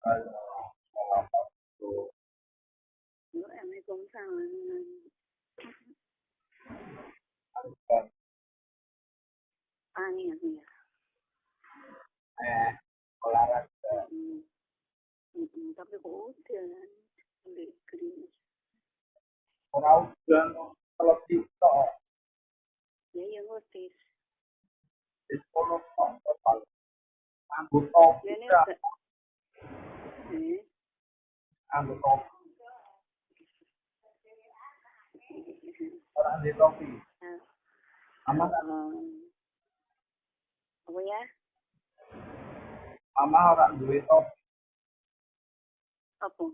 Bữa em ấy cũng sao là ani ya. Olahraga. Tapi kok udah di klinis. Orang udah kalau TikTok Ya yang otis. itu kalau total anggur topi Ya ini ya, ada. Eh, anggur topi orang di topi. Mama kan, apa ya? mama orang duit topi, Apa?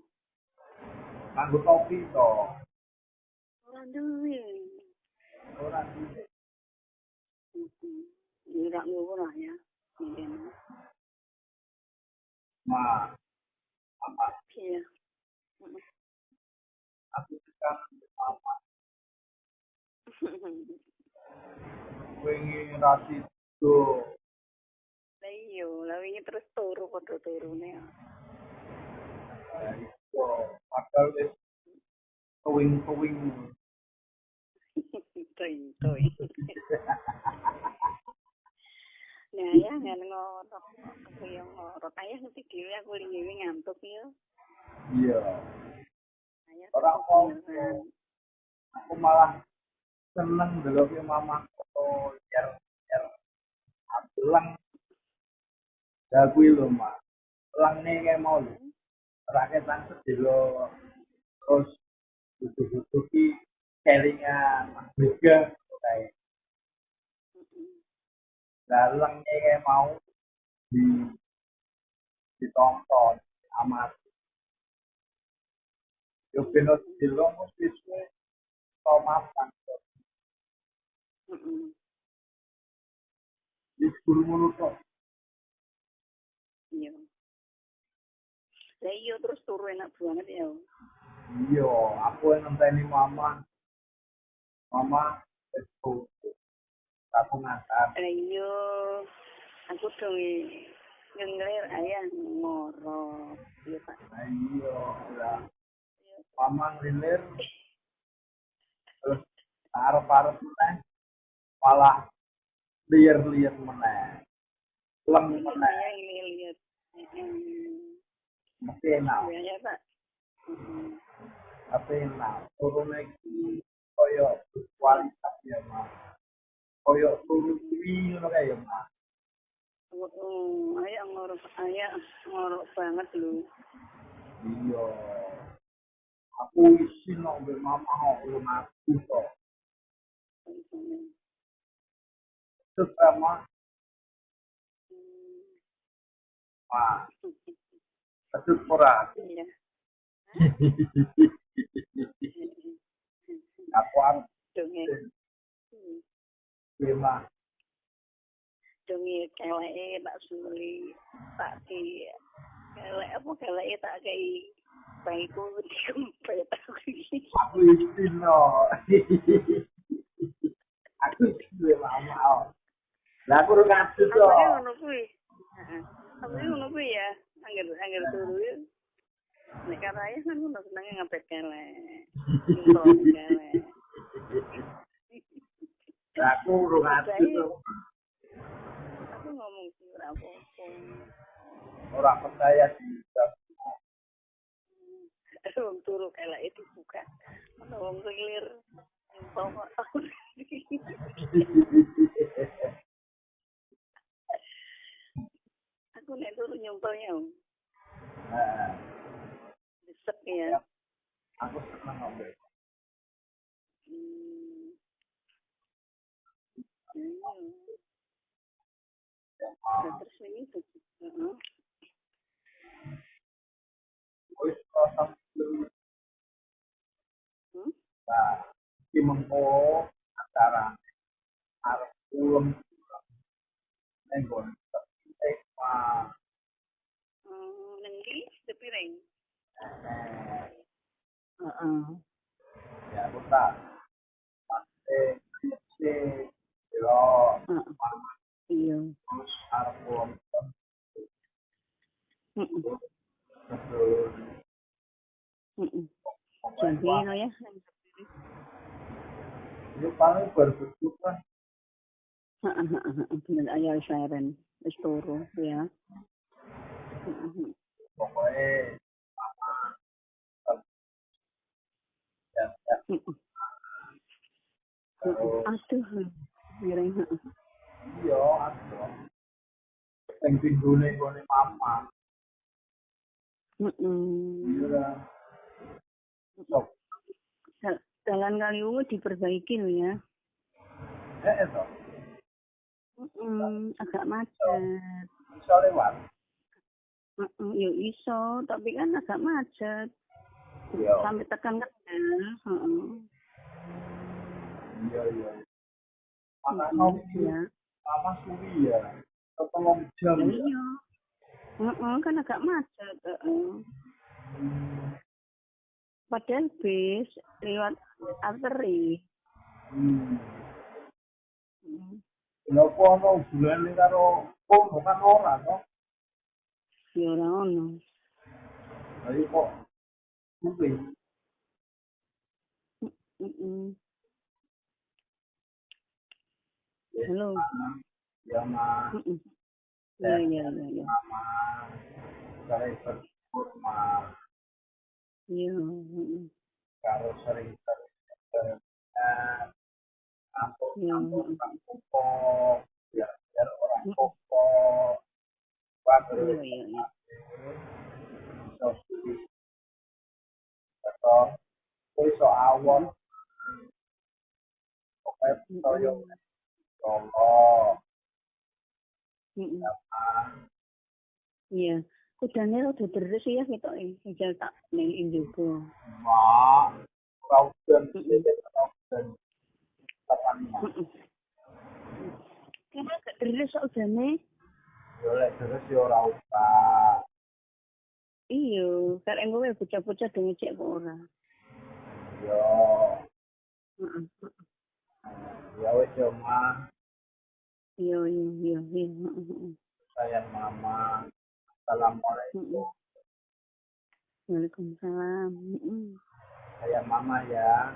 anggur topi toh. Orang duit. Orang duit. Ini tak ngurah ya. Mungkin. Ma, mama Iya. aku sekarang mama pengen rasi tuh. Lah iya, lah ini terus turu padha turune. Itu padahal wis kewing-kewing. Toy, toy. Nah, ya ngan ngorok. Aku yang ngorok. Ayah ngerti dhewe aku lingi ngantuk ya. Iya. Ayah Orang mau beneran. aku malah seneng delok mama foto biar bilang ya kuwi lho Mas. Lang nih kayak mau lho. Rakyatan sedelo terus butuh-butuh ki kelingan juga kayak dalang nih kayak mau di ditonton amat. Yo beno sedelo mesti suwe mapan. Di guru ngono kok. Iya. Lah iya terus turu enak banget ya. Iya, aku yang ngenteni mama. Mama itu aku ngantar. Lah iya aku dong ngelir ayah ngorok. Iya Pak. Iya, lah. Mama ngilir terus arep-arep meneh malah liar-liar meneh. Lem meneh. Saya ini lihat. Mesti enak. Ya Pak. Tapi enak. Turun lagi koyo kualitas ya, Mas. Koyo turun kuwi ngono kae ya, Mas. Ayah ngorok banget loh. Iya. Aku isi nang mama ulun aku kok. Terus sama Mas. Terus ora. Iya. Aku harus Donge. terima. Donge keleke tak suli tak di kelek apa keleke tak kei baiku dikempet aku iki. Aku isi no. Aku isi mama. Lah aku ora ngasih to. Aku ngono kuwi. Heeh. Aku ngono kuwi ya. Angger turu ya. Nek karaya kan ngono senenge ngapet kelek. Nyumpel kelek. Lah aku ora ngasih to. Aku ngomong sih ora apa-apa. Ora percaya di Wong turu keleke dibuka. Ono wong ngilir. Nyumpel kok. Aku nek turu nyumpelnya. Nah, Desek ya. aku seneng ngombe. Terus ini tuh. Wis kosong dulu. Nah, di mengko acara arep ulem nenggon. Tema Nanti sepiring. Heeh. Ya, putar. Isi lo Iya. terus arep ulem. betul. Heeh. Jambi no ya. Ini paling berbentuk kan. Bener aja siren. Wis turu ya. Pokoknya ya, Aduh. Miring. iya, ada. Yang pinggulnya gone mama. Iya. Sok. Jalan kali ungu diperbaiki loh ya. Itu. Agak macet. Bisa lewat. Ya iso, tapi kan agak macet. Iya. Sampai tekan Kendal. Iya. Makanya Ya. mama suwi ya. Tolong jam. Iya. Kan agak macet. Padahal bis lewat arteri. Kenapa ono hubungannya karo bukan orang, no? Ya ora ono. Jadi kok suwi. Halo. Ya, Ma. Iya. Mama. Saya berkurma. Iya. Kalau sering aku orang pokok, biar orang pokok. Iya. Atau iso awon. Pokoknya toyo. Allah. Iya. Udane udah deres ya ketok ijal tak ning njogo. Ma, raudan tapania. Kena gak deres udane. Yo lek terus yo ora usah. Iya, karek ngowe bocah-bocah dene cek kok ora. Yo. Ya wis yo, Ma. Iya. Sayang Mama. Assalamualaikum. Waalaikumsalam. Sayang Mama ya.